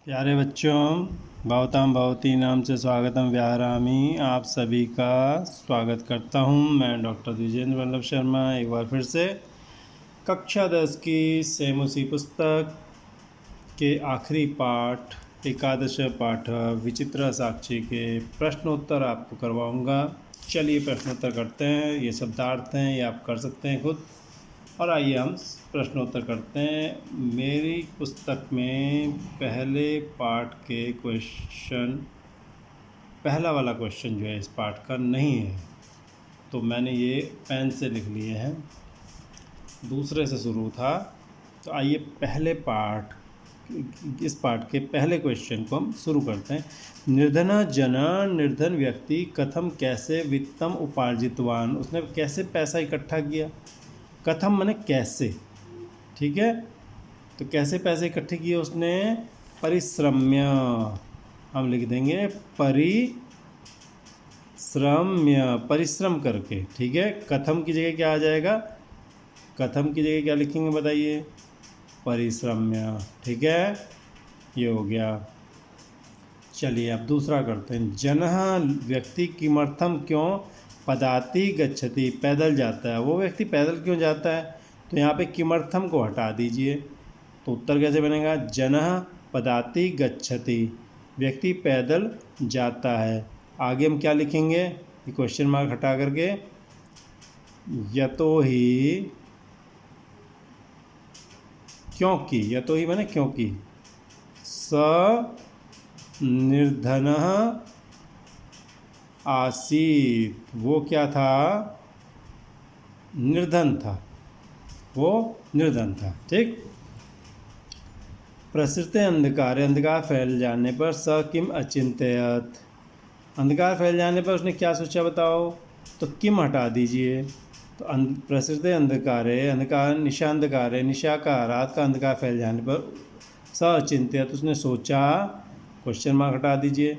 प्यारे बच्चों, भवतां भवती नाम से स्वागतम व्याहरामी। आप सभी का स्वागत करता हूं। मैं डॉक्टर द्विजेंद्र वल्लभ शर्मा एक बार फिर से कक्षा 10 की सेम उसी पुस्तक के आखिरी पाठ एकादश पाठ विचित्र साक्षी के प्रश्नोत्तर आपको करवाऊंगा। चलिए प्रश्नोत्तर करते हैं। ये शब्दार्थ हैं, ये आप कर सकते हैं खुद। और आइए हम प्रश्नोत्तर करते हैं। मेरी पुस्तक में पहले पार्ट के क्वेश्चन, पहला वाला क्वेश्चन जो है इस पार्ट का नहीं है, तो मैंने ये पेन से लिख लिए हैं। दूसरे से शुरू था, तो आइए पहले पार्ट, इस पार्ट के पहले क्वेश्चन को हम शुरू करते हैं। निर्धन जना, निर्धन व्यक्ति कथम कैसे वित्तम उपार्जितवान, उसने कैसे पैसा इकट्ठा किया। कथम माने कैसे, ठीक है। तो कैसे पैसे इकट्ठे किए उसने, परिश्रम्य, हम लिख देंगे परिश्रम्य, परिश्रम करके, ठीक है। कथम की जगह क्या आ जाएगा, कथम की जगह क्या लिखेंगे बताइए, परिश्रम्य, ठीक है। ये हो गया। चलिए अब दूसरा करते हैं। जनः व्यक्ति किमर्थम, क्यों, पदाति गच्छति, पैदल जाता है। वो व्यक्ति पैदल क्यों जाता है, तो यहाँ पे किमर्थम को हटा दीजिए, तो उत्तर कैसे बनेगा, जनः पदाति गच्छति, व्यक्ति पैदल जाता है। आगे हम क्या लिखेंगे, ये क्वेश्चन मार्क हटा करके, यतो ही, क्योंकि, यतो ही माने क्योंकि, स निर्धनः आसीत, वो क्या था, निर्धन था, वो निर्धन था, ठीक। प्रसृते अंधकार, अंधकार फैल जाने पर स किम अचिंत्यत, अंधकार फैल जाने पर उसने क्या सोचा बताओ, तो किम हटा दीजिए, तो प्रसृते अंधकारे, अंधकार निशा, अंधकारे निशा का, रात का अंधकार फैल जाने पर स अचिंत्यत, उसने सोचा, क्वेश्चन मार्क हटा दीजिए,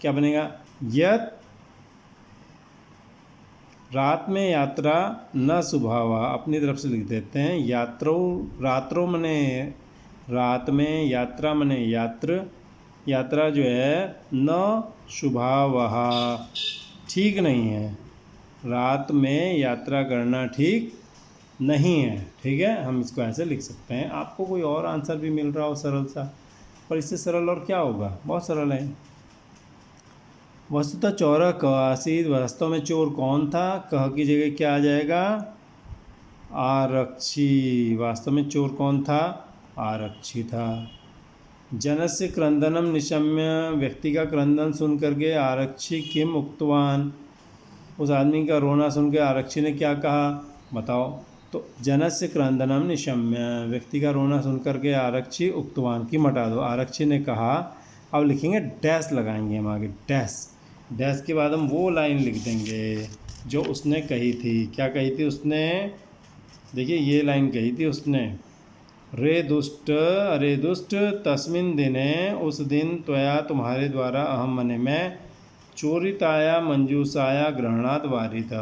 क्या बनेगा, यत रात में यात्रा न सुभावा, अपनी तरफ से लिख देते हैं। यात्रो, रात्रों मने रात में, यात्रा मने यात्र, यात्रा जो है न शुभावहा, ठीक नहीं है, रात में यात्रा करना ठीक नहीं है, ठीक है। हम इसको ऐसे लिख सकते हैं। आपको कोई और आंसर भी मिल रहा हो सरल सा, पर इससे सरल और क्या होगा, बहुत सरल है। वस्तुतः चौरह क आसीत, वास्तव में चोर कौन था, कह की जगह क्या आ जाएगा, आरक्षी, वास्तव में चोर कौन था, आरक्षी था। जनस्य क्रंदनम निशम्य, व्यक्ति का क्रंदन सुन करके आरक्षी किम उक्तवान, उस आदमी का रोना सुन के आरक्षी ने क्या कहा बताओ, तो जनस्य क्रंदनम निशम्य, व्यक्ति का रोना सुन करके आरक्षी उक्तवान, किम हटा दो, आरक्षी ने कहा। अब लिखेंगे डैश लगाएंगे हम आगे, डैश, डैश के बाद हम वो लाइन लिख देंगे जो उसने कही थी। क्या कही थी उसने, देखिए ये लाइन कही थी उसने, रे दुष्ट, अरे दुष्ट, तस्मिन दिने, उस दिन, त्वया तुम्हारे द्वारा, अहम मने मैं, चोरिताया मंजूषाया ग्रहणात् वारित,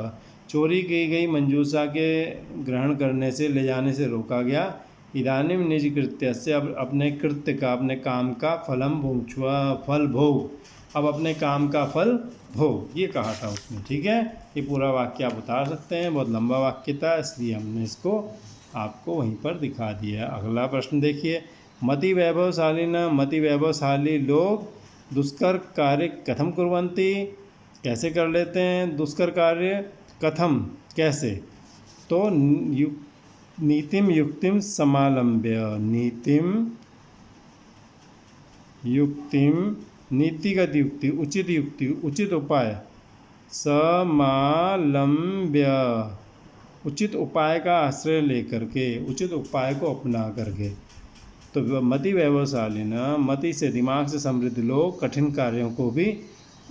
चोरी की गई मंजूषा के ग्रहण करने से, ले जाने से रोका गया। इदानीम निज कृत्य से, अब अपने कृत्य का, अपने काम का, फलम भुंक्ष्वा, फल भोग, अब अपने काम का फल भोग, ये कहा था उसने, ठीक है। ये पूरा वाक्य आप उतार सकते हैं, बहुत लंबा वाक्य था, इसलिए हमने इसको आपको वहीं पर दिखा दिया। अगला प्रश्न देखिए। मति वैभवशाली न, मति वैभवशाली लोग दुष्कर कार्य कथम कुर्वन्ति, कैसे कर लेते हैं दुष्कर कार्य, कथम कैसे, तो नीतिम युक्तिम समालंब्य, नीतिम युक्तिम, नीतिगत युक्ति, उचित युक्ति, उचित उपाय, समालंब्य, उचित उपाय का आश्रय लेकर के, उचित उपाय को अपना करके। तो मति वैभवशाली न, मति से, दिमाग से समृद्ध लोग कठिन कार्यों को भी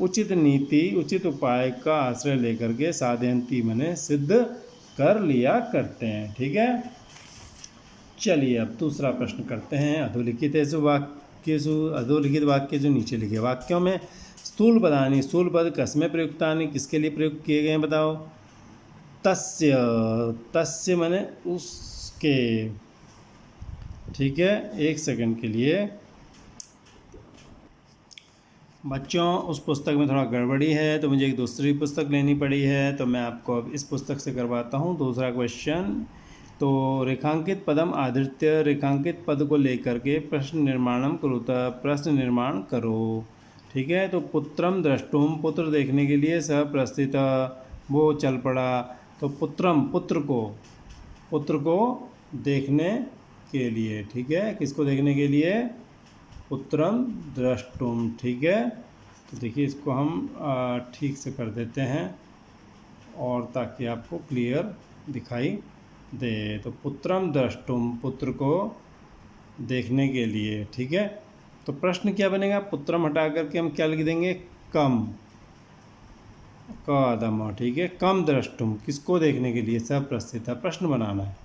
उचित नीति, उचित उपाय का आश्रय लेकर के साधयंती मने सिद्ध कर लिया करते हैं, ठीक है। चलिए अब दूसरा प्रश्न करते हैं। अधोलिखित वाक्येषु, अधोलिखित वाक्य जो नीचे लिखे वाक्यों में स्थूल पदानि, स्थूल पद कस्में प्रयुक्तानि, किसके लिए प्रयुक्त किए गए हैं बताओ, तस्य, तस्य माने उसके, ठीक है। एक सेकंड के लिए बच्चों उस पुस्तक में थोड़ा गड़बड़ी है तो मुझे एक दूसरी पुस्तक लेनी पड़ी है, तो मैं आपको अब इस पुस्तक से करवाता हूँ दूसरा क्वेश्चन। तो रेखांकित पदम आदृत्य, रेखांकित पद को लेकर के प्रश्न निर्माणम कुरुतः, प्रश्न निर्माण करो। ठीक है, तो पुत्रम द्रष्टुम, पुत्र देखने के लिए, सह प्रस्थित, वो चल पड़ा। तो पुत्रम, पुत्र को देखने के लिए। ठीक है, किसको देखने के लिए? पुत्रम द्रष्टुम। ठीक है, तो देखिए इसको हम ठीक से कर देते हैं और ताकि आपको क्लियर दिखाई दे। तो पुत्रम द्रष्टुम, पुत्र को देखने के लिए। ठीक है, तो प्रश्न क्या बनेगा? पुत्रम हटा करके हम क्या लिख देंगे? कम, कदम। ठीक है, कम द्रष्टुम, किसको देखने के लिए? सब प्रस्थित, प्रश्न बनाना है।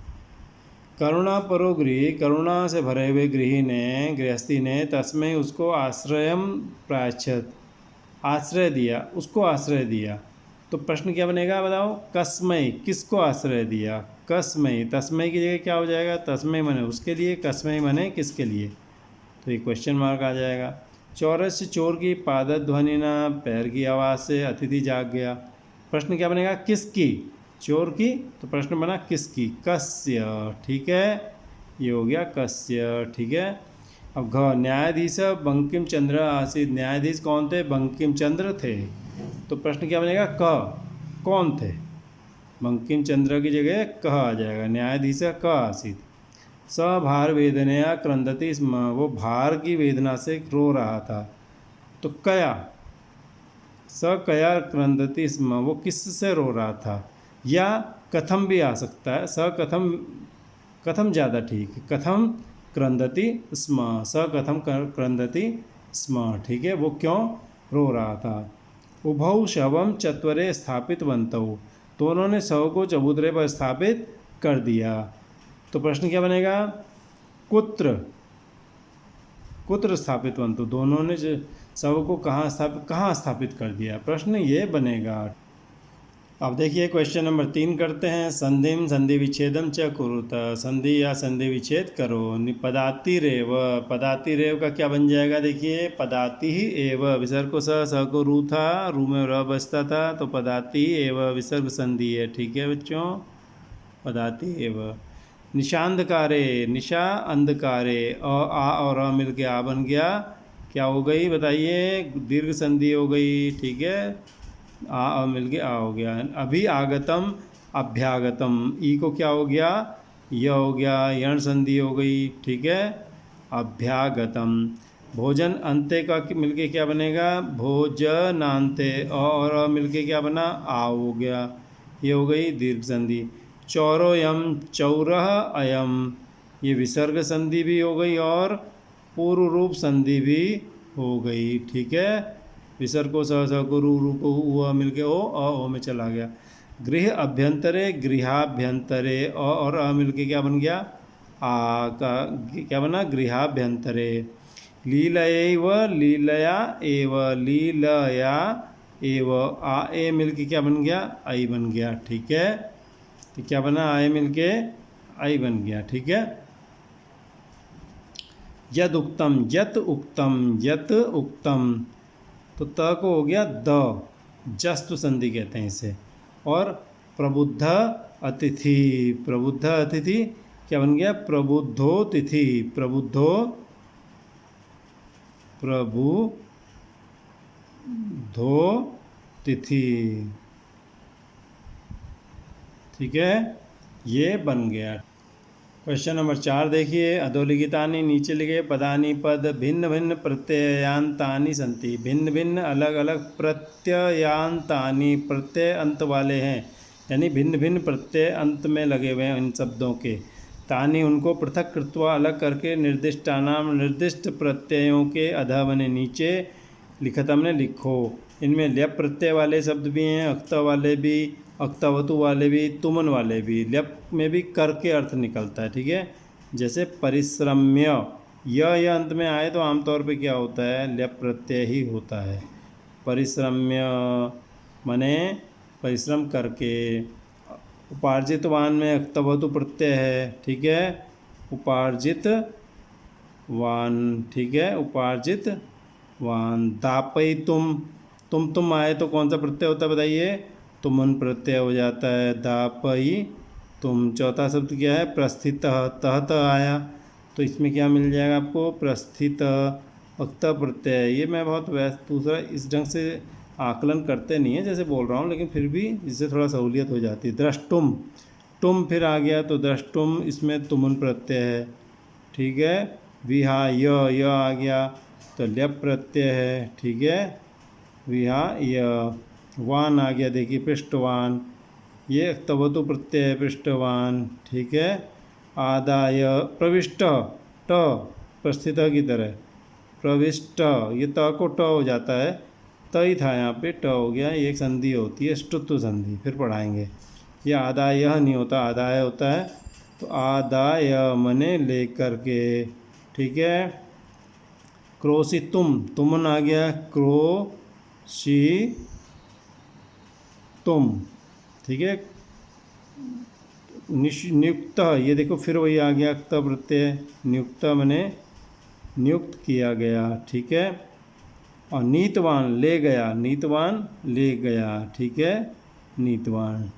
करुणा परो गृह, करुणा से भरे हुए गृहस्थी ने तस्मै, उसको आश्रयम प्रायच्छत, आश्रय दिया, उसको आश्रय दिया। तो प्रश्न क्या बनेगा बताओ? कस्मै, किसको आश्रय दिया? कस्मै, तस्मै की जगह क्या हो जाएगा? तस्मै मने उसके लिए, कस्मै मने किसके लिए, तो ये क्वेश्चन मार्क आ जाएगा। चौरस से चोर की पादध्वनि न, पैर की आवाज़ से अतिथि जाग गया। प्रश्न क्या बनेगा? किसकी? चोर की, तो प्रश्न बना किसकी? कस्य। ठीक है, ये हो गया कस्य। ठीक है, अब घ, न्यायाधीश बंकिम चंद्र आसित, न्यायाधीश कौन थे? बंकिम चंद्र थे। तो प्रश्न क्या बनेगा? क, कौन थे? बंकिम चंद्र की जगह कह आ जाएगा, न्यायाधीश क आसित। स भार वेदनया क्रंदति स्म, वो भार की वेदना से रो रहा था। तो कया, स कया क्रंदति स्म, वो किससे रो रहा था? या कथम भी आ सकता है, स कथम, कथम ज़्यादा ठीक है, कथम क्रंदति स्म, स कथम क्रंदति स्म। ठीक है, वो क्यों रो रहा था? उभौ शवम चत्वरे स्थापितवन्तौ, दोनों ने शव को चबूतरे पर स्थापित कर दिया। तो प्रश्न क्या बनेगा? कुत्र, कुत्र स्थापितवन्तौ, दोनों ने शव को कहाँ स्थापित कर दिया, प्रश्न ये बनेगा। अब देखिए क्वेश्चन नंबर 3 करते हैं। संधिम संधि विच्छेदम च कुरुत, संधि या संधि विच्छेद करो। पदाति रेव, पदाति रेव का क्या बन जाएगा? देखिए पदाति ही एव, विसर्ग को स को रू था, रू में र बचता था, तो पदाति एव विसर्ग संधि है। ठीक है बच्चों, पदाति एव। निशांधकारे, निशा अंधकारे, आ और मिल के आ बन गया, क्या हो गई बताइए? दीर्घ संधि हो गई। ठीक है, आ मिल के आ हो गया। अभी आगतम अभ्यागतम, ई को क्या हो गया? य हो गया, यण संधि हो गई। ठीक है, अभ्यागतम। भोजन अंत्य का मिलके क्या बनेगा? भोजनांते, और मिलके क्या बना? आ हो गया, ये हो गई दीर्घ संधि। चौरोयम, चौरह अयम, ये विसर्ग संधि भी हो गई और पूर्व रूप संधि भी हो गई। ठीक है, विसर्ग को स को रू को हुआ मिलके ओ में चला गया। गृह अभ्यंतरे, गृहाभ्यंतरे, और मिलके क्या बन गया? आ का क्या बना? गृहाभ्यंतरे। लीलयैव, लीलया एव, लीलया एव, आ ए मिलके क्या बन गया? आई बन गया। ठीक है, तो क्या बना? आए मिलके आई बन गया। ठीक है, यद उक्तम, यत उक्तम, यत उक्तम, तो त को हो गया द, जस्तु संधि कहते हैं इसे। और प्रबुद्ध अतिथि, प्रबुद्ध अतिथि क्या बन गया? प्रबुद्धो तिथि, प्रबुद्धो, प्रबुद्धो तिथि। ठीक है, ये बन गया। क्वेश्चन नंबर 4 देखिए। अधोलिखितानि, नीचे लिखे पदानि पद भिन्न भिन्न प्रत्ययांतानि सन्ति, भिन्न भिन्न अलग अलग प्रत्ययांतानि, प्रत्यय अंत वाले हैं, यानी भिन्न भिन्न प्रत्यय अंत में लगे हुए हैं इन शब्दों के। तानि, उनको पृथक कृत्वा अलग करके, निर्दिष्टानाम, निर्दिष्ट प्रत्ययों के, अधः बने नीचे, लिखतम ने लिखो। इनमें ल्यप प्रत्यय वाले शब्द भी हैं, अक्त वाले भी, अक्तवतु वाले भी, तुमन वाले भी। ल्यप में भी कर के अर्थ निकलता है। ठीक है, जैसे परिश्रम्य, यह अंत में आए तो आमतौर पे क्या होता है? ल्यप प्रत्यय ही होता है। परिश्रम्य माने परिश्रम करके। उपार्जित वान में अक्तवतु प्रत्यय है। ठीक है, उपार्जित वान। ठीक है, उपार्जित वान। दापई तुम आए तो कौन सा प्रत्यय होता है बताइए? तुमन प्रत्यय हो जाता है। दापई तुम। चौथा शब्द क्या है? प्रस्थित। तह आया तो इसमें क्या मिल जाएगा आपको? प्रस्थित अक्त प्रत्यय। ये मैं बहुत दूसरा इस ढंग से आकलन करते नहीं है जैसे बोल रहा हूँ, लेकिन फिर भी इससे थोड़ा सहूलियत हो जाती है। द्रष्टुम, तुम फिर आ गया तो द्रष्टुम, इसमें तुमुन प्रत्यय है, ठीक है। विहा य आ गया तो ल्यप प्रत्यय है, ठीक है। विहा य। वान आ गया, देखिए पृष्ठवान, ये तवतु प्रत्यय है, पृष्ठवान, ठीक है। आदाय प्रविष्ट, ट प्रस्थित की तरह, प्रविष्ट, ये त को ट हो जाता है, त ही था यहाँ पे, ट हो गया, ये एक संधि होती है ष्टुत्व संधि, फिर पढ़ाएंगे। ये आदाय नहीं होता, आदाय होता है। तो आदाय मने लेकर के, ठीक है। क्रोशी तुमन आ गया, क्रोशी तुम, ठीक है। नियुक्त, ये देखो फिर वही आ गया क्त प्रत्यय, नियुक्त मने नियुक्त किया गया, ठीक है। और नीतवान ले गया, नीतवान ले गया, ठीक है, नीतवान।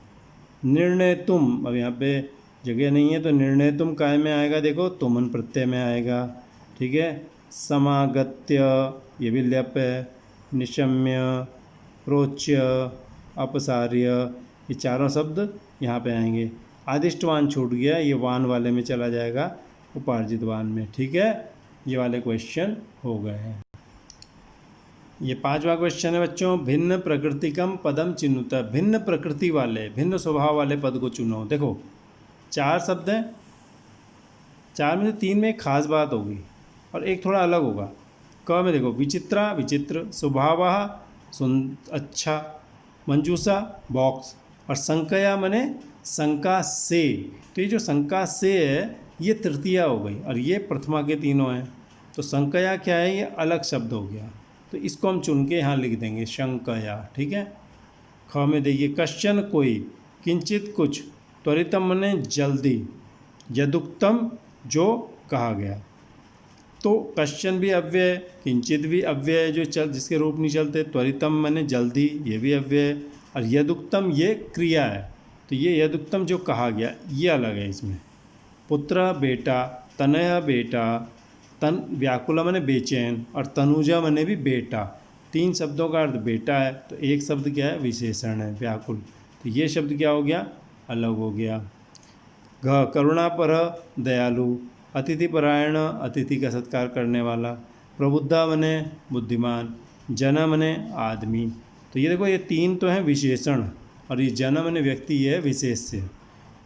निर्णय तुम, अब यहाँ पे जगह नहीं है तो निर्णय तुम काय में आएगा? देखो तुमन प्रत्यय में आएगा, ठीक है। समागत्य, ये भी ल्यप है। निशम्य, प्रोच्य, अपसार्य, ये चारों शब्द यहाँ पे आएंगे। आदिष्टवान छूट गया, ये वान वाले में चला जाएगा, उपार्जित वान में, ठीक है। ये वाले क्वेश्चन हो गए हैं। ये 5वां क्वेश्चन है बच्चों, भिन्न प्रकृतिकम पदम चिन्हुत। भिन्न प्रकृति वाले, भिन्न स्वभाव वाले पद को चुनो। देखो 4 शब्द हैं, 4 में से 3 में एक खास बात होगी और एक थोड़ा अलग होगा। क में देखो विचित्रा, विचित्र, स्वभावः अच्छा, मंजूषा बॉक्स, और संकया मने शंका से। तो ये जो शंका से है ये तृतीया हो गई और ये प्रथमा के तीनों हैं। तो संकया क्या है? ये अलग शब्द हो गया, तो इसको हम चुन के यहाँ लिख देंगे शंकया, ठीक है। ख में देखिए कश्चन कोई, किंचित कुछ, त्वरितम मने जल्दी, यदुक्तम जो कहा गया। तो कश्चन भी अव्यय, किंचित भी अव्यय जो जिसके रूप नहीं चलते, त्वरितम मने जल्दी, ये भी अव्यय, और यदुक्तम ये क्रिया है। तो ये यदुक्तम जो कहा गया ये अलग है इसमें। पुत्र बेटा, तनय बेटा, तन व्याकुला मने बेचैन, और तनुजा मने भी बेटा। 3 शब्दों का अर्थ बेटा है, तो एक शब्द क्या है? विशेषण है व्याकुल, तो ये शब्द क्या हो गया? अलग हो गया। घ करुणापर, दयालु, अतिथि परायण, अतिथि का सत्कार करने वाला, प्रबुद्धा मने बुद्धिमान, जन मने आदमी। तो ये देखो ये 3 तो हैं विशेषण, और ये जन मने व्यक्ति, ये है विशेष्य।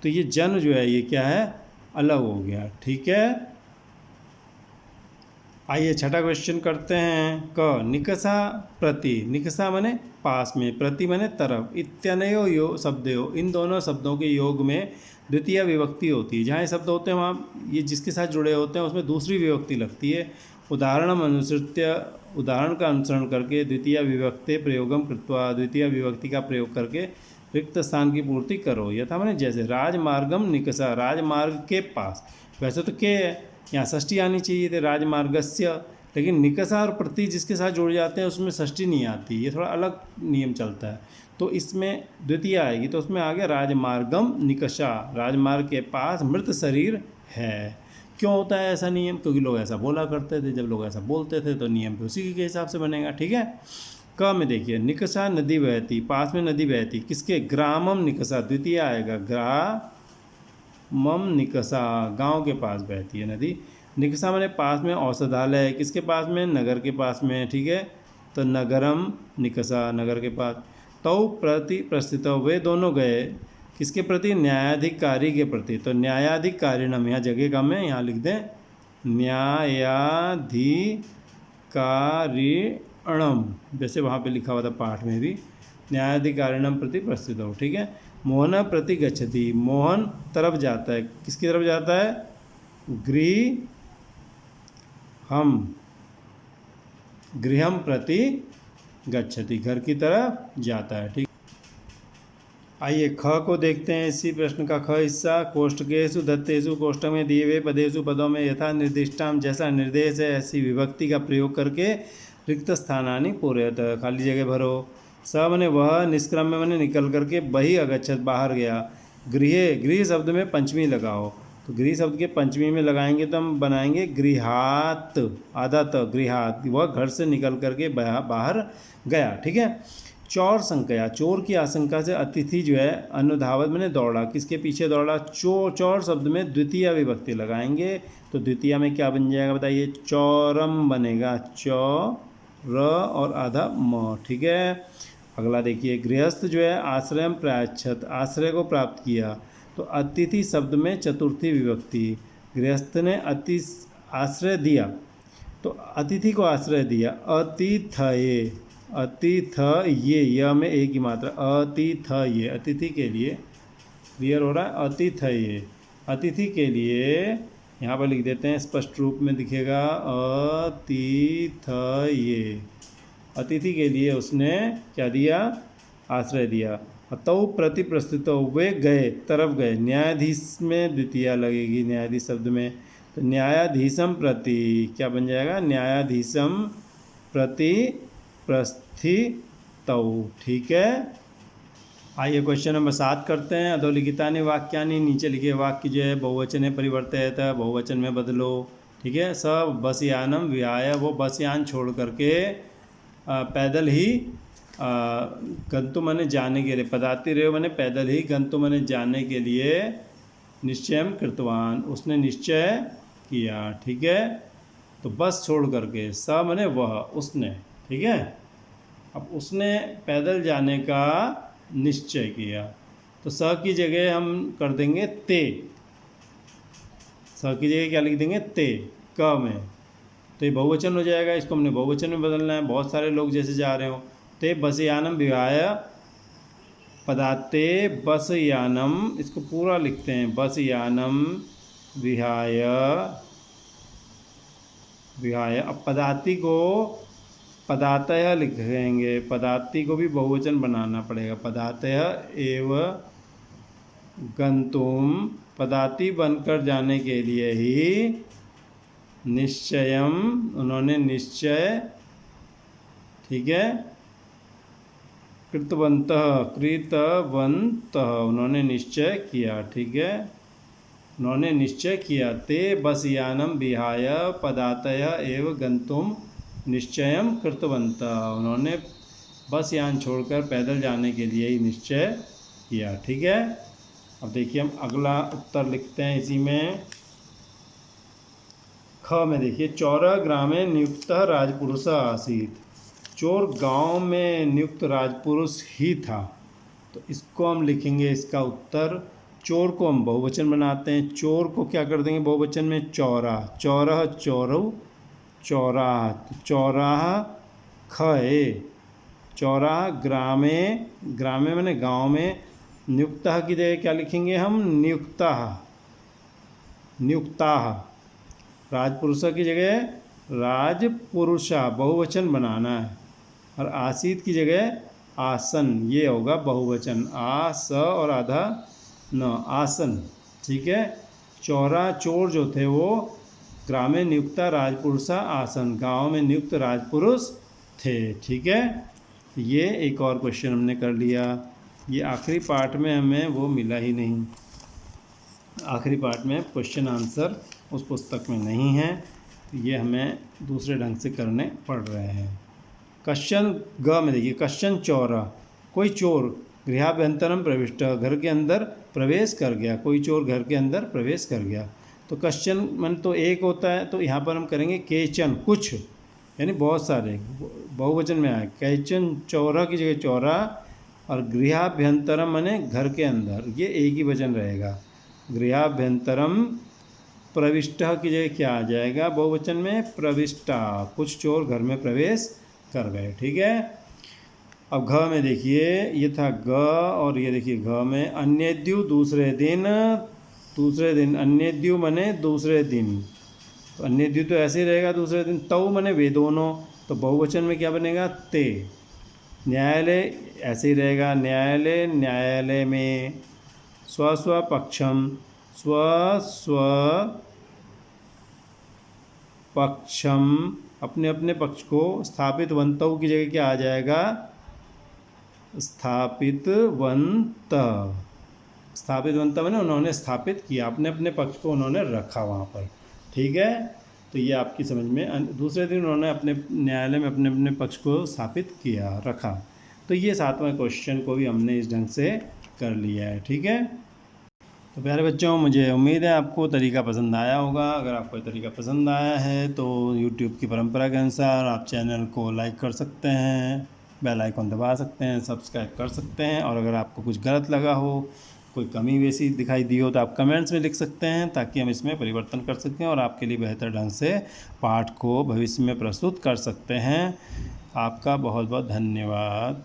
तो ये जन जो है ये क्या है? अलग हो गया, ठीक है। आइए 6ठा क्वेश्चन करते हैं। क निकषा प्रति, निकषा मने पास में, प्रति मने तरफ, इत्यनयो यो शब्दयो, इन दोनों शब्दों के योग में द्वितीय विभक्ति होती है। जहाँ ये शब्द होते हैं वहाँ ये जिसके साथ जुड़े होते हैं उसमें दूसरी विभक्ति लगती है। उदाहरण अनुसृत्य, उदाहरण का अनुसरण करके, द्वितीय विभक्ति प्रयोगम कृत्वा, द्वितीय विभक्ति का प्रयोग करके रिक्त स्थान की पूर्ति करो। यथा मैंने जैसे राजमार्गम निकषा, राजमार्ग के पास, वैसे तो के है, यहाँ षष्ठी आनी चाहिए थी राजमार्गस्य, लेकिन निकषा और प्रति जिसके साथ जुड़ जाते हैं उसमें षष्ठी नहीं आती, ये थोड़ा अलग नियम चलता है। तो इसमें द्वितीय आएगी, तो उसमें आ गया राजमार्गम निकषा, राजमार्ग के पास मृत शरीर है। क्यों होता है ऐसा नियम? क्योंकि लोग ऐसा बोला करते थे, जब लोग ऐसा बोलते थे तो नियम भी उसी के हिसाब से बनेगा, ठीक है। क में देखिए निकषा नदी बहती, पास में नदी बहती, किसके? ग्रामम निकषा, द्वितीय आएगा, ग्रामम निकषा, गांव के पास बहती है नदी। निकषा मैंने पास में, औषधालय है, किसके पास में? नगर के पास में, ठीक है। तो नगरम निकषा, नगर के पास। तौ प्रति प्रस्थित, वे दोनों गए, किसके प्रति? न्यायाधिकारी के प्रति। तो न्यायाधिकारिणम, यहाँ जगह कम है, यहाँ लिख दें न्यायाधिकारिणम, जैसे वहाँ पे लिखा हुआ था पाठ में भी, न्यायाधिकारिणम प्रति प्रस्थित हो, ठीक है। मोहन प्रति गच्छति, मोहन तरफ जाता है, किसकी तरफ जाता है? गृहम प्रति गच्छति, घर की तरफ जाता है, ठीक। आइए ख को देखते हैं इसी प्रश्न का ख हिस्सा। कोष्ठकेषु दत्तेषु, कोष्ठक में दिए हुए पदेषु, पदों में यथा निर्दिष्टाम, जैसा निर्देश है ऐसी विभक्ति का प्रयोग करके रिक्त स्थानानि पूरयत, खाली जगह भरो। स मने वह, निष्क्रम्य मने निकल करके, बहि अगच्छत बाहर गया। गृह, गृह शब्द में पंचमी लगाओ, तो गृह शब्द के पंचमी में लगाएंगे तो हम बनाएंगे गृहात, आधा त, गृहात, वह घर से निकल करके बाहर गया। ठीक है। चौर संकया, चोर की आशंका से अतिथि जो है अनुधावत मैंने दौड़ा, किसके पीछे दौड़ा? चौर शब्द में द्वितीय विभक्ति लगाएंगे, तो द्वितीय में क्या बन जाएगा बताइए? चौरम बनेगा, चौ र और आधा म। ठीक है। अगला देखिए, गृहस्थ जो है आश्रयम प्रायच्छत, आश्रय को प्राप्त किया, तो अतिथि शब्द में चतुर्थी विभक्ति, गृहस्थ ने आश्रय दिया, तो अतिथि को आश्रय दिया। अतिथये, अतिथये, य में एक ही मात्रा, अतिथये, अतिथि के लिए क्लियर हो रहा है। अतिथये, अतिथि के लिए यहाँ पर लिख देते हैं, स्पष्ट रूप में दिखेगा, अतिथये, अतिथि के लिए उसने क्या दिया? आश्रय दिया। तौ प्रति प्रस्तुत, वे गए, तरफ गए, न्यायाधीश में द्वितीय लगेगी, न्यायाधीश शब्द में, तो न्यायाधीशम प्रति क्या बन जाएगा? न्यायाधीशम प्रति प्रस्थितौ। ठीक है। आइए क्वेश्चन नंबर 7 करते हैं। अधोलिखितानि वाक्यानि, नीचे लिखे वाक्य जो है बहुवचने परिवर्तित, बहुवचन में बदलो। ठीक है। सब बस यानम विहाय, वो बस यान छोड़ करके पैदल ही गंतु मने जाने के लिए, पदाति रहे मने पैदल ही, गंतु मने जाने के लिए, निश्चयम कृतवान, उसने निश्चय किया। ठीक है। तो बस छोड़ करके, स मने वह, उसने। ठीक है। अब उसने पैदल जाने का निश्चय किया, तो स की जगह हम कर देंगे ते, स की जगह क्या लिख देंगे? ते, क में, तो ये बहुवचन हो जाएगा, इसको हमने बहुवचन में बदलना है। बहुत सारे लोग जैसे जा रहे हो, ते बस यानम विहाय, पदाते बस यानम, इसको पूरा लिखते हैं, बस यानम विहाय, विहाय। अब पदाति को पदातय लिखेंगे, पदाति को भी बहुवचन बनाना पड़ेगा, पदातय एव गंतुम, पदाति बनकर जाने के लिए ही, निश्चयम, उन्होंने निश्चय, ठीक है, कृतवन्तः, उन्होंने निश्चय किया। ठीक है। उन्होंने निश्चय किया। ते बस यानम विहाय पदातय एव गंतुम निश्चयम कृतवन्तः, उन्होंने बस यान छोड़कर पैदल जाने के लिए ही निश्चय किया। ठीक है। अब देखिए हम अगला उत्तर लिखते हैं इसी में। ख में देखिए, चौर ग्रामे नियुक्त राजपुरुष आसीत, चोर गांव में नियुक्त राजपुरुष ही था, तो इसको हम लिखेंगे, इसका उत्तर। चोर को हम बहुवचन बनाते हैं, चोर को क्या कर देंगे बहुवचन में? चौरा, चौरह, चौरव, चौराह, चौराह, खए, चौराह, ग्रामे, ग्रामे मैंने गांव में, नियुक्तः की जगह क्या लिखेंगे हम? नियुक्तः, नियुक्ताः, राजपुरुष की जगह राजपुरुषा, बहुवचन बनाना है, और आसीत की जगह आसन, ये होगा बहुवचन, आ स और आधा न, आसन। ठीक है। चौरा, चोर जो थे वो ग्रामे नियुक्ता राजपुरुषा आसन, गांव में नियुक्त राजपुरुष थे। ठीक है। ये एक और क्वेश्चन हमने कर लिया। ये आखिरी पार्ट में हमें वो मिला ही नहीं, आखिरी पार्ट में क्वेश्चन आंसर उस पुस्तक में नहीं है, ये हमें दूसरे ढंग से करने पड़ रहे हैं। कश्चन, ग में देखिए, कश्चन चौर, कोई चोर, गृहाभ्यंतरम प्रविष्ट, घर के अंदर प्रवेश कर गया, कोई चोर घर के अंदर प्रवेश कर गया। तो कश्चन मन तो एक होता है, तो यहाँ पर हम करेंगे केचन, कुछ, यानी बहुत सारे, बहुवचन में आए। कैचन, चौरा की जगह चौरा, और गृहाभ्यंतरम माने घर के अंदर, ये एक ही वचन रहेगा। गृहाभ्यंतरम प्रविष्ट की जगह क्या आ जाएगा बहुवचन में? प्रविष्टा, कुछ चोर घर में प्रवेश कर गए। ठीक है। अब घ में देखिए, ये था ग, और ये देखिए घ में, अन्यद्यु, दूसरे दिन, दूसरे दिन, अन्यद्यु मने दूसरे दिन, तो अन्यद्यु तो ऐसे ही रहेगा दूसरे दिन। तौ मने वे दोनों, तो बहुवचन में क्या बनेगा? ते। न्यायालय ऐसे ही रहेगा, न्यायालय, न्यायालय में। स्व स्व पक्षम, स्व स्व पक्षम अपने अपने पक्ष को स्थापितवन्तौ की जगह क्या आ जाएगा? स्थापितवन्त। स्थापितवन्त मैंने उन्होंने स्थापित किया, अपने अपने पक्ष को उन्होंने रखा वहाँ पर। ठीक है, तो ये आपकी समझ में। दूसरे दिन उन्होंने अपने न्यायालय में अपने अपने पक्ष को स्थापित किया, रखा। तो ये 7वां क्वेश्चन को भी हमने इस ढंग से कर लिया है। ठीक है, तो प्यारे बच्चों, मुझे उम्मीद है आपको तरीका पसंद आया होगा। अगर आपको ये तरीका पसंद आया है तो यूट्यूब की परंपरा के अनुसार आप चैनल को लाइक कर सकते हैं, बेल आइकन दबा सकते हैं, सब्सक्राइब कर सकते हैं। और अगर आपको कुछ गलत लगा हो, कोई कमी वैसी दिखाई दी हो, तो आप कमेंट्स में लिख सकते हैं, ताकि हम इसमें परिवर्तन कर सकें और आपके लिए बेहतर ढंग से पाठ को भविष्य में प्रस्तुत कर सकते हैं। आपका बहुत बहुत धन्यवाद।